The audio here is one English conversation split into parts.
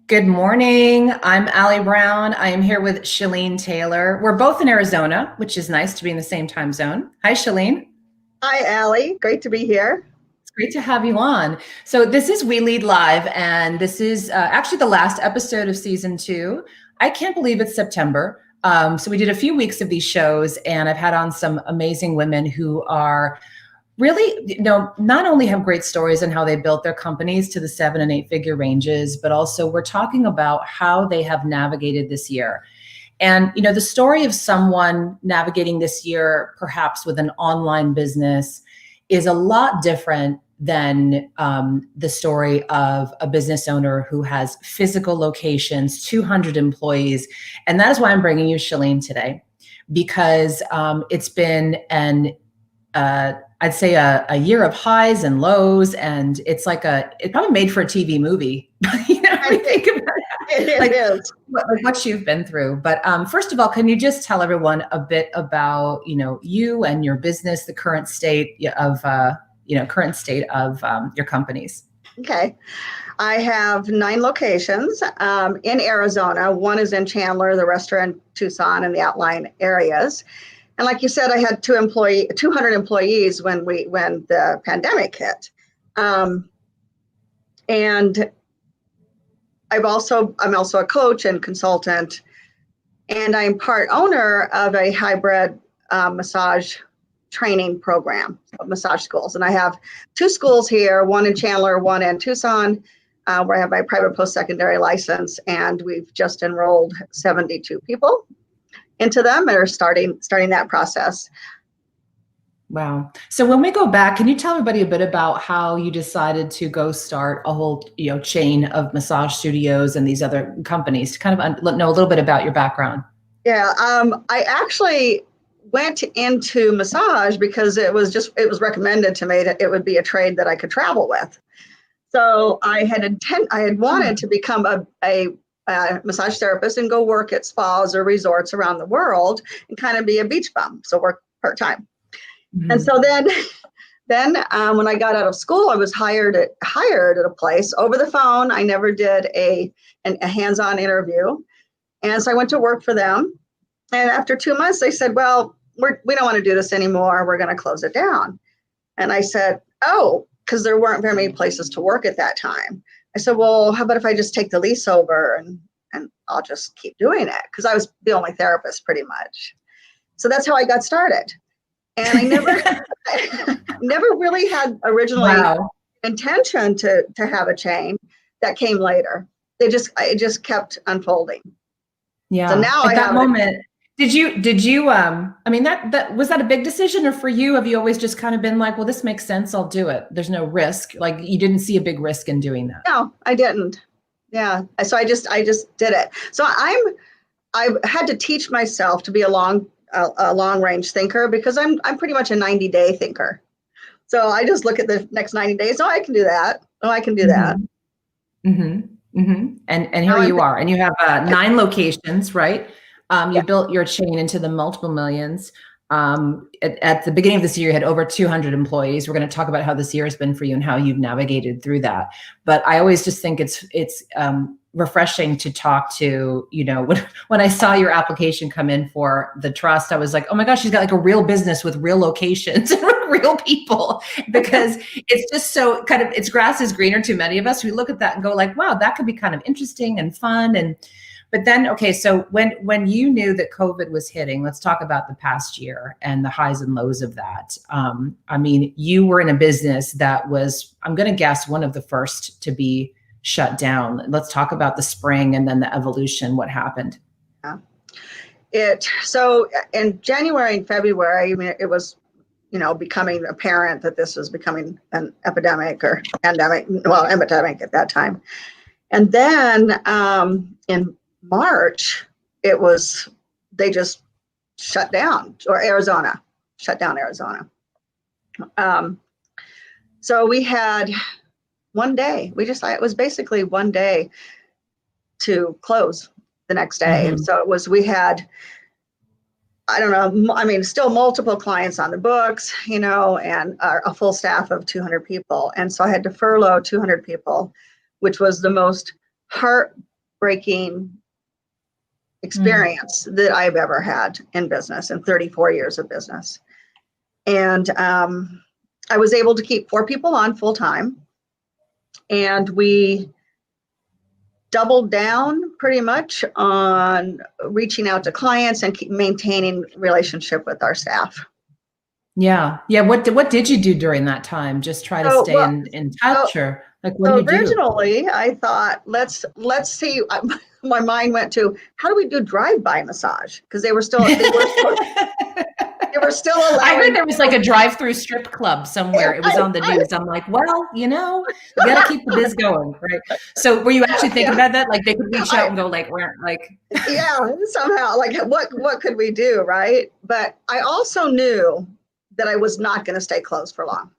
Good morning. I'm Allie Brown. I am here with Shelene Taylor. We're both in Arizona, which is nice to be in the same time zone. Hi, Shelene. Hi, Allie. Great to be here. It's great to have you on. So this is We Lead Live, and this is actually the last episode of season 2. I can't believe it's September. So we did a few weeks of these shows, and I've had on some amazing women who are really, not only have great stories on how they built their companies to the 7 and 8 figure ranges, but also we're talking about how they have navigated this year. And, the story of someone navigating this year, perhaps with an online business, is a lot different than the story of a business owner who has physical locations, 200 employees. And that is why I'm bringing you Shelene today, because it's been I'd say a year of highs and lows, and it's probably made for a TV movie. When you think about it, It is. what you've been through. But first of all, can you just tell everyone a bit about you and your business, the current state of your companies? Okay. I have 9 locations in Arizona. One is in Chandler, the rest are in Tucson and the outlying areas. And like you said, I had 200 employees when the pandemic hit. And I'm also a coach and consultant, and I'm part owner of a hybrid massage training program of massage schools. And I have 2 schools here, one in Chandler, one in Tucson, where I have my private post-secondary license, and we've just enrolled 72 people into them and are starting that process. Wow. So when we go back, can you tell everybody a bit about how you decided to go start a whole chain of massage studios and these other companies to kind of know a little bit about your background? Yeah, I actually went into massage because it was recommended to me that it would be a trade that I could travel with. So I had wanted to become a massage therapist and go work at spas or resorts around the world and kind of be a beach bum, so work part-time. Mm-hmm. And so then when I got out of school, I was hired at a place over the phone. I never did a hands-on interview. And so I went to work for them. And after 2 months, they said, well, we don't want to do this anymore. We're going to close it down. And I said, oh, because there weren't very many places to work at that time. I said, well, how about if I just take the lease over and I'll just keep doing it? Because I was the only therapist pretty much. So that's how I got started. And I never really had originally intention to have a chain. That came later. It just kept unfolding. Yeah. So now at that moment, did you I mean, that was that a big decision, or for you, have you always just kind of been like, well, this makes sense, I'll do it, there's no risk? Like, you didn't see a big risk in doing that? No, I didn't. Yeah. So I just did it. So I had to teach myself to be a long range thinker, because I'm pretty much a 90-day thinker. So I just look at the next 90 days. Oh, I can do that. Oh, I can do that. Mm-hmm. Mm-hmm. And here you are, and you have 9 locations, right? You built your chain into the multiple millions. At the beginning of this year, you had over 200 employees. We're going to talk about how this year has been for you and how you've navigated through that. But I always just think it's refreshing to talk to, when I saw your application come in for the trust, I was like, oh my gosh, she's got like a real business with real locations and real people, because it's just so kind of, it's grass is greener to many of us. We look at that and go like, wow, that could be kind of interesting and fun. But then, okay, so when you knew that COVID was hitting, let's talk about the past year and the highs and lows of that. I mean, you were in a business that was, I'm going to guess, one of the first to be shut down. Let's talk about the spring and then the evolution. What happened? So in January and February, I mean, it was, becoming apparent that this was becoming an epidemic or pandemic, well, epidemic at that time. And then in March, they just shut down, or shut down Arizona. So we had one day, it was basically one day to close the next day. Mm-hmm. And so we had, I don't know, I mean, still multiple clients on the books, and a full staff of 200 people. And so I had to furlough 200 people, which was the most heartbreaking experience that I've ever had in business in 34 years of business. And I was able to keep 4 people on full time, and we doubled down pretty much on reaching out to clients and keep maintaining relationship with our staff. Yeah. Yeah. What did you do during that time? Just try to stay in touch, or like, what do you do? Originally, I thought, let's see. My mind went to, how do we do drive-by massage? Because they were still allowing. I heard there was like a drive-through strip club somewhere. It was on the news. I'm like, well, you got to keep the biz going, right? So were you actually thinking about that? Like, they could reach out and go like, yeah, somehow, like, what could we do, right? But I also knew that I was not going to stay closed for long.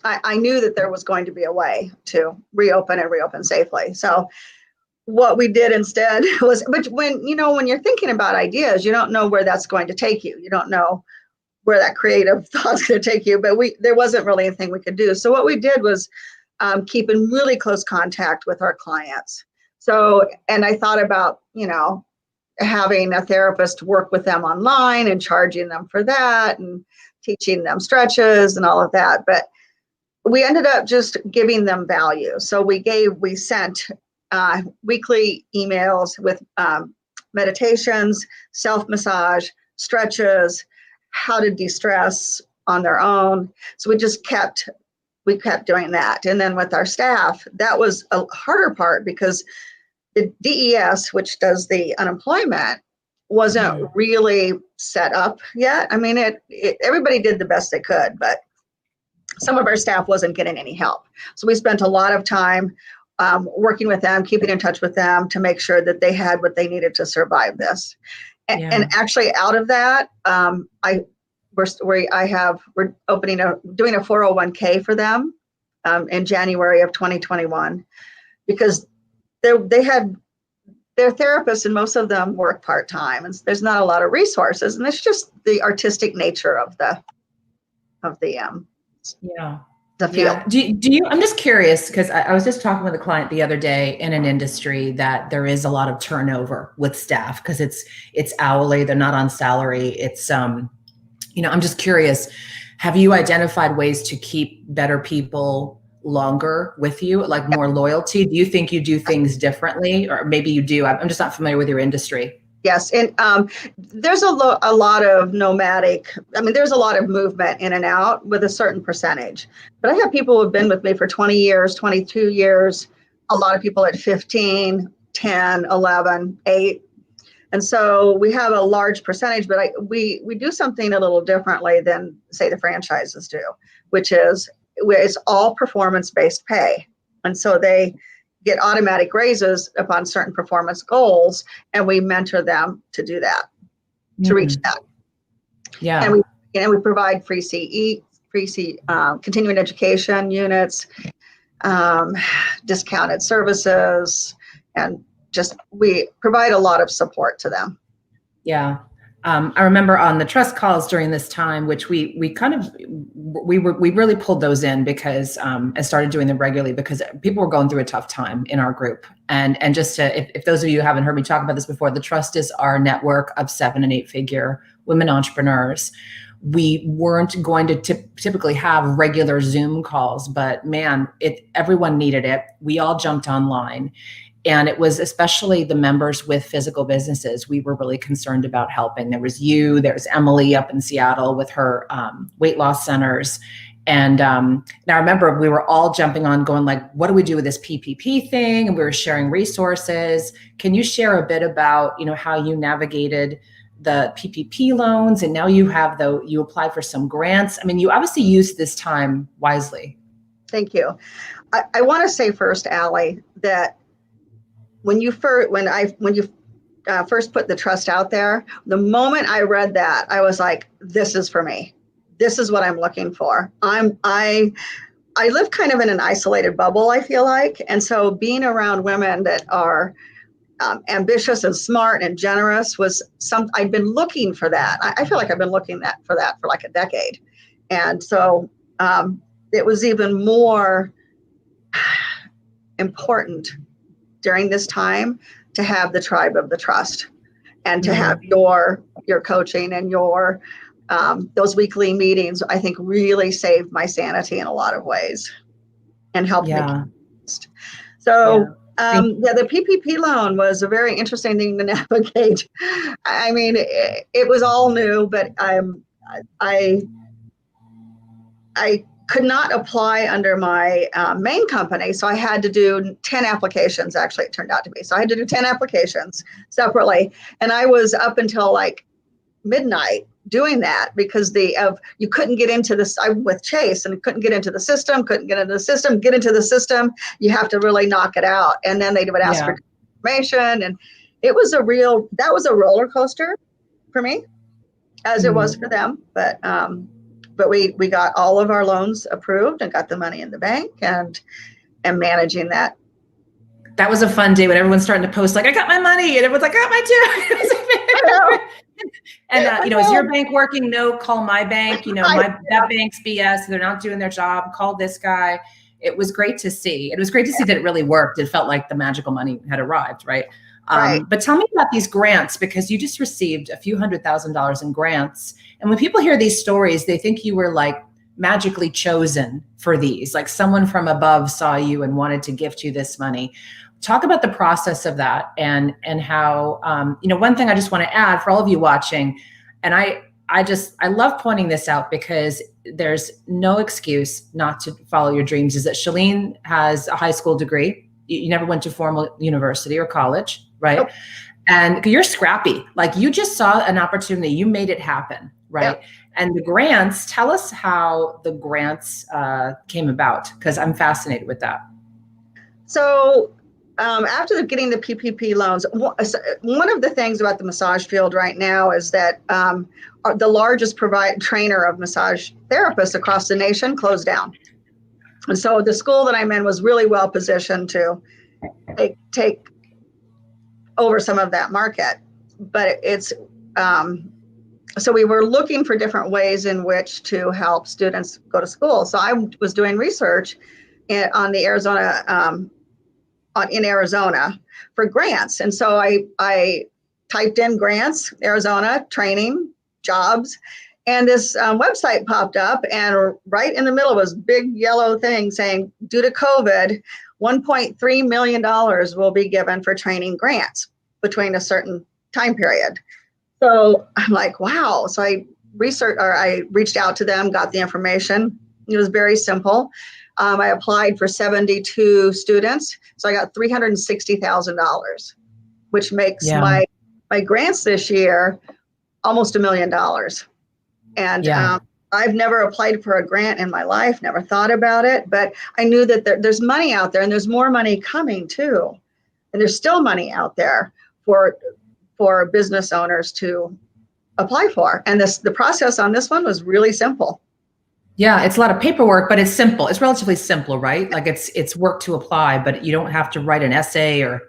I knew that there was going to be a way to reopen safely. So what we did instead was, but when you're thinking about ideas, you don't know where that's going to take you. You don't know where that creative thought's going to take you, but there wasn't really anything we could do. So what we did was keep in really close contact with our clients. So, and I thought about, having a therapist work with them online and charging them for that and teaching them stretches and all of that. But we ended up just giving them value. So we sent weekly emails with meditations, self-massage, stretches, how to de-stress on their own. So we kept doing that. And then with our staff, that was a harder part because the DES, which does the unemployment, wasn't really set up yet. I mean, everybody did the best they could, but some of our staff wasn't getting any help. So we spent a lot of time working with them, keeping in touch with them to make sure that they had what they needed to survive this. And actually, out of that, we're doing a 401k for them in January of 2021, because they had their therapists, and most of them work part-time, and there's not a lot of resources, and it's just the artistic nature of the field. Do you, I'm just curious, because I was just talking with a client the other day in an industry that there is a lot of turnover with staff because it's hourly, they're not on salary. It's I'm just curious, have you identified ways to keep better people longer with you, like more loyalty? Do you think you do things differently, or maybe you do? I'm just not familiar with your industry. Yes, and there's a lot of nomadic. I mean, there's a lot of movement in and out with a certain percentage. But I have people who have been with me for 20 years, 22 years. A lot of people at 15, 10, 11, 8. And so we have a large percentage, but we do something a little differently than, say, the franchises do, which is it's all performance-based pay. And so they get automatic raises upon certain performance goals, and we mentor them to do that, to reach that. Yeah. And we provide free continuing education units, discounted services, and we provide a lot of support to them. Yeah. I remember on the trust calls during this time, which we really pulled those in because and started doing them regularly because people were going through a tough time in our group. And just if those of you haven't heard me talk about this before, the trust is our network of 7- and 8-figure women entrepreneurs. We weren't going to typically have regular Zoom calls, but man, everyone needed it. We all jumped online. And it was especially the members with physical businesses we were really concerned about helping. There's Emily up in Seattle with her weight loss centers. And I remember we were all jumping on going like, what do we do with this PPP thing? And we were sharing resources. Can you share a bit about, how you navigated the PPP loans? And now you applied for some grants. I mean, you obviously used this time wisely. Thank you. I want to say first, Allie, that when you first put the trust out there, the moment I read that, I was like, this is for me. This is what I'm looking for. I live kind of in an isolated bubble, I feel like. And so being around women that are ambitious and smart and generous I've been looking for that. I feel like I've been looking for that for like a decade. And so it was even more important during this time to have the tribe of the trust and to have your coaching and your those weekly meetings. I think really saved my sanity in a lot of ways and helped me. So the PPP loan was a very interesting thing to navigate. I mean, it was all new, but I could not apply under my main company. So I had to do 10 applications, actually, it turned out to be. So I had to do 10 applications separately. And I was up until like midnight doing that because you couldn't get into this. I'm with Chase and couldn't get into the system, get into the system. You have to really knock it out. And then they would ask for information. And that was a roller coaster for me, as it was for them. But we got all of our loans approved and got the money in the bank and managing that. That was a fun day when everyone's starting to post like, I got my money, and everyone's like, I got mine too. And is your bank working? No, call my bank. That bank's BS. They're not doing their job. Call this guy. It was great to see. It was great to see that it really worked. It felt like the magical money had arrived, right? But tell me about these grants, because you just received a few $100,000 in grants. And when people hear these stories, they think you were like magically chosen for these, like someone from above saw you and wanted to gift you this money. Talk about the process of that and how, one thing I just want to add for all of you watching, and I love pointing this out because there's no excuse not to follow your dreams, is that Shelene has a high school degree. You never went to formal university or college, right? Nope. And you're scrappy. Like you just saw an opportunity, you made it happen, right? Yep. And the grants, tell us how the grants came about, because I'm fascinated with that. So after getting the PPP loans, one of the things about the massage field right now is that the largest trainer of massage therapists across the nation closed down. And so the school that I'm in was really well positioned to take over some of that market. But so we were looking for different ways in which to help students go to school. So I was doing research in Arizona for grants. And so I typed in grants, Arizona, training, jobs, and this website popped up, and right in the middle was a big yellow thing saying, due to COVID, $1.3 million will be given for training grants between a certain time period. So I'm like, wow. So I reached out to them, got the information. It was very simple. I applied for 72 students. So I got $360,000, which makes my grants this year almost $1 million. And I've never applied for a grant in my life, never thought about it, but I knew that there's money out there, and there's more money coming too. And there's still money out there for business owners to apply for. And the process on this one was really simple. Yeah, it's a lot of paperwork, but it's simple. It's relatively simple, right? Like it's work to apply, but you don't have to write an essay or,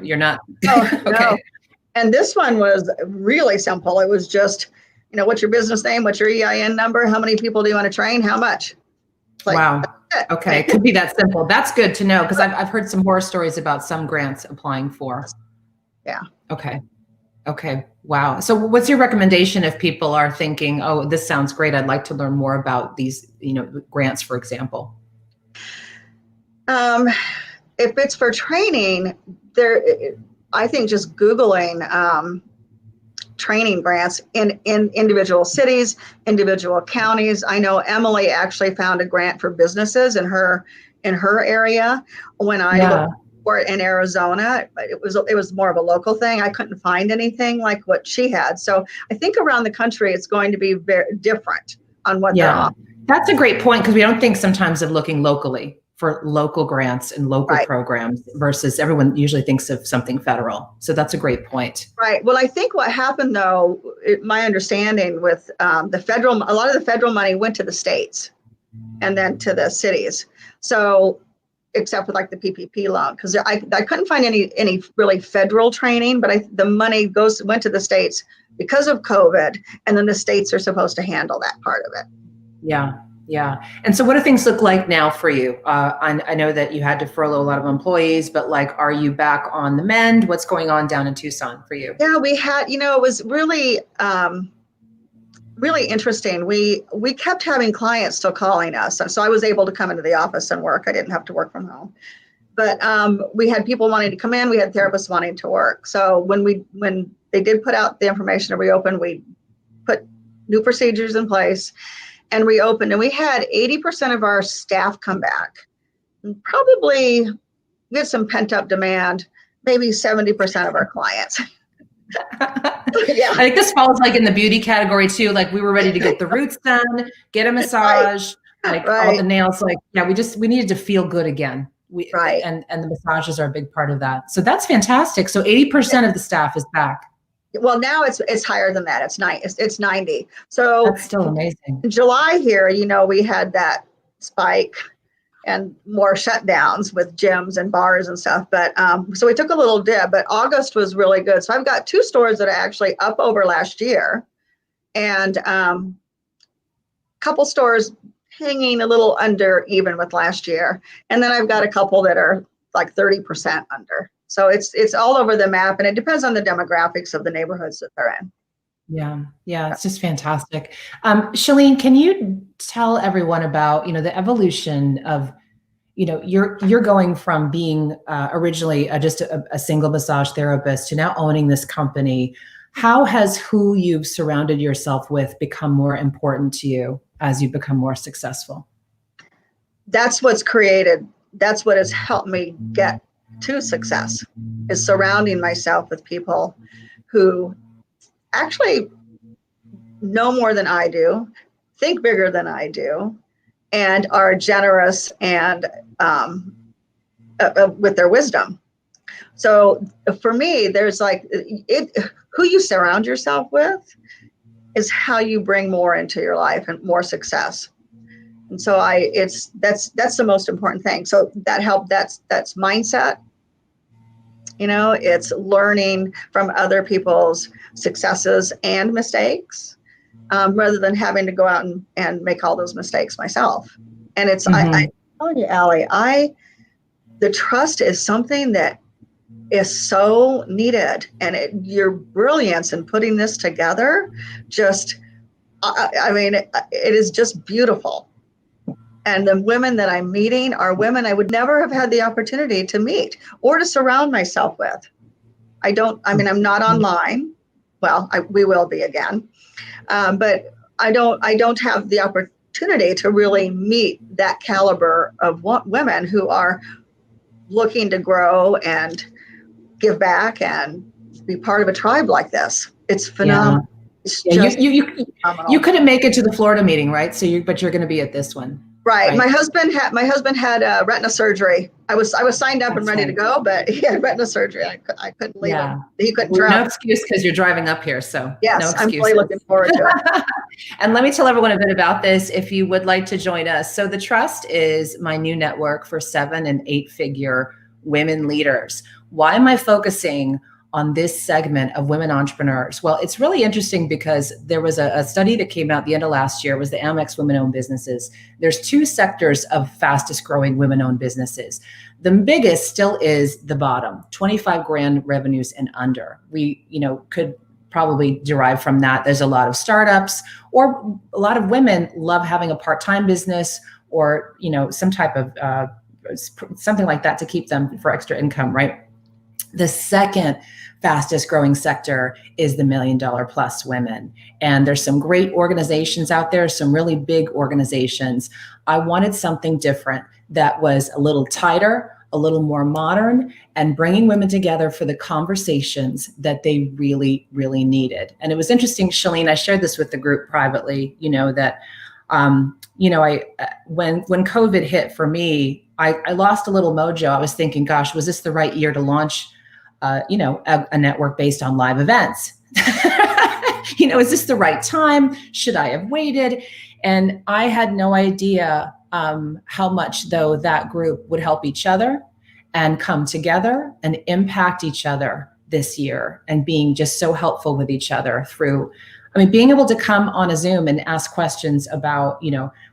you're not. Oh, okay. No. And this one was really simple. It was just, what's your business name? What's your EIN number? How many people do you want to train? How much? Wow. Okay. It could be that simple. That's good to know, because I've heard some horror stories about some grants applying for. Yeah. Okay. Wow. So what's your recommendation if people are thinking, oh, this sounds great, I'd like to learn more about these, grants, for example? If it's for training, I think just Googling training grants in individual cities, individual counties. I know Emily actually found a grant for businesses in her area. When I looked for it in Arizona, it was more of a local thing. I couldn't find anything like what she had. So I think around the country, it's going to be very different on what they're offering. That's a great point, because we don't think sometimes of looking locally for local grants and local programs versus everyone usually thinks of something federal. So that's a great point. Right. Well, I think what happened though, my understanding with a lot of the federal money went to the states and then to the cities. So except for like the PPP loan, because I couldn't find any really federal training, but the money went to the states because of COVID, and then the states are supposed to handle that part of it. Yeah. Yeah. And so what do things look like now for you? I know that you had to furlough a lot of employees, but like, are you back on the mend? What's going on down in Tucson for you? Yeah, we had, it was really, really interesting. We kept having clients still calling us. And so I was able to come into the office and work. I didn't have to work from home. But we had people wanting to come in. We had therapists wanting to work. So when they did put out the information to reopen, we put new procedures in place and reopened. And we had 80% of our staff come back. And probably we had some pent up demand, maybe 70% of our clients. Yeah. I think this falls like in the beauty category too. Like we were ready to get the roots done, get a massage, like all the nails. Like, yeah, we needed to feel good again. And the massages are a big part of that. So that's fantastic. So 80% of the staff is back. Well, now it's higher than that. It's 90. So that's still amazing. In July here, we had that spike and more shutdowns with gyms and bars and stuff. But so we took a little dip, but August was really good. So I've got 2 stores that are actually up over last year and a couple stores hanging a little under even with last year. And then I've got a couple that are like 30% under. So it's all over the map and it depends on the demographics of the neighborhoods that they're in. Yeah, it's just fantastic. Shelene, can you tell everyone about, the evolution of, you're going from being originally just a single massage therapist to now owning this company. How has who you've surrounded yourself with become more important to you as you become more successful? That's what has helped me get to success, is surrounding myself with people who actually know more than I do, think bigger than I do, and are generous and with their wisdom. So for me, there's who you surround yourself with is how you bring more into your life and more success. And so that's the most important thing. So that's mindset. It's learning from other people's successes and mistakes, rather than having to go out and make all those mistakes myself. And it's, I'm telling you, Allie, the trust is something that is so needed, and your brilliance in putting this together, it is just beautiful. And the women that I'm meeting are women I would never have had the opportunity to meet or to surround myself with. I'm not online. Well, we will be again. But I don't have the opportunity to really meet that caliber of women who are looking to grow and give back and be part of a tribe like this. It's phenomenal. Yeah. You couldn't make it to the Florida meeting, right? But you're going to be at this one. Right. My husband had retina surgery. I was signed up and ready to go, but he had retina surgery. I couldn't leave him. He couldn't travel. No excuse because you're driving up here. So yes, no I'm really looking forward to it. And let me tell everyone a bit about this if you would like to join us. So the Trust is my new network for 7- and 8-figure women leaders. Why am I focusing on this segment of women entrepreneurs? Well, it's really interesting because there was a study that came out the end of last year. It was the Amex women-owned businesses. There's 2 sectors of fastest growing women-owned businesses. The biggest still is the bottom, 25 grand revenues and under. We, could probably derive from that. There's a lot of startups, or a lot of women love having a part-time business or, some type of something like that to keep them for extra income, right? The second fastest growing sector is the $1 million plus women. And there's some great organizations out there, some really big organizations. I wanted something different that was a little tighter, a little more modern, and bringing women together for the conversations that they really, really needed. And it was interesting, Shelene, I shared this with the group privately, that, when COVID hit for me, I lost a little mojo. I was thinking, gosh, was this the right year to launch a network based on live events? Is this the right time? Should I have waited? And I had no idea how much, though, that group would help each other and come together and impact each other this year, and being just so helpful with each other through I mean, being able to come on a Zoom and ask questions about,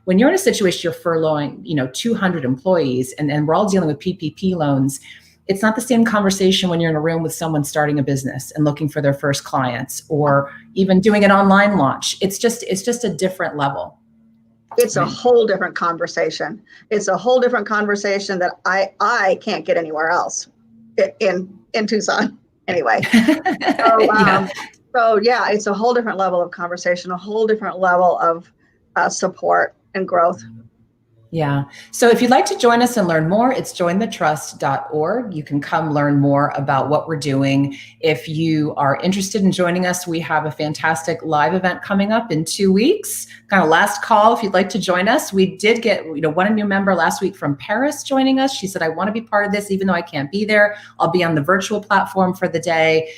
when you're in a situation, you're furloughing, 200 employees and we're all dealing with PPP loans. It's not the same conversation when you're in a room with someone starting a business and looking for their first clients or even doing an online launch. It's just a different level. It's a whole different conversation. It's a whole different conversation that I can't get anywhere else in Tucson anyway. So yeah, it's a whole different level of conversation, a whole different level of support and growth. Yeah. So if you'd like to join us and learn more, it's jointhetrust.org. You can come learn more about what we're doing. If you are interested in joining us, we have a fantastic live event coming up in 2 weeks. Kind of last call if you'd like to join us. We did get, one new member last week from Paris joining us. She said, I want to be part of this, even though I can't be there. I'll be on the virtual platform for the day.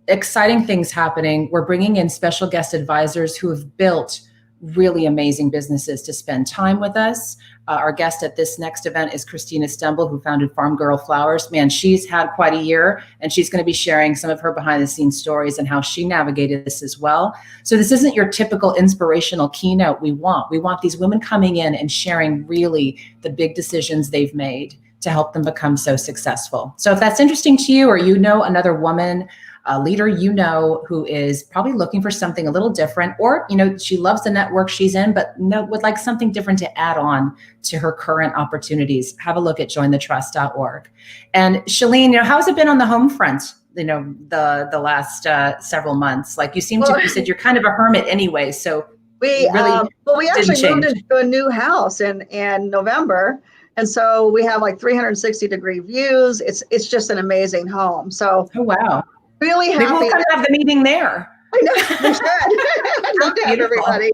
Exciting things happening. We're bringing in special guest advisors who have built really amazing businesses to spend time with us. Our guest at this next event is Christina Stemble, who founded Farm Girl Flowers. Man, she's had quite a year, and she's going to be sharing some of her behind-the-scenes stories and how she navigated this as well. So this isn't your typical inspirational keynote we want. We want these women coming in and sharing really the big decisions they've made to help them become so successful. So if that's interesting to you, or another woman, a leader who is probably looking for something a little different, or she loves the network she's in, but would like something different to add on to her current opportunities, have a look at jointhetrust.org. And Shelene, how has it been on the home front? The last several months. Like you said you're kind of a hermit anyway. So we actually moved into a new house in November. And so we have like 360-degree views. It's just an amazing home. So oh wow. Really happy. Maybe we'll come have the meeting there. I know, we should. I'd love to have everybody.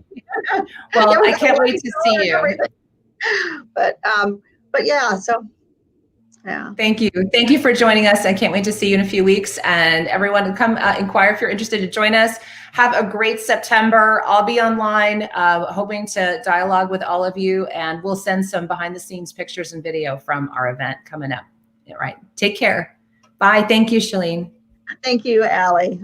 Well, I can't wait to see you. But yeah, so yeah. Thank you. Thank you for joining us. I can't wait to see you in a few weeks. And everyone, come inquire if you're interested to join us. Have a great September. I'll be online, hoping to dialogue with all of you, and we'll send some behind the scenes pictures and video from our event coming up. All right. Take care. Bye. Thank you, Shelene. Thank you, Allie.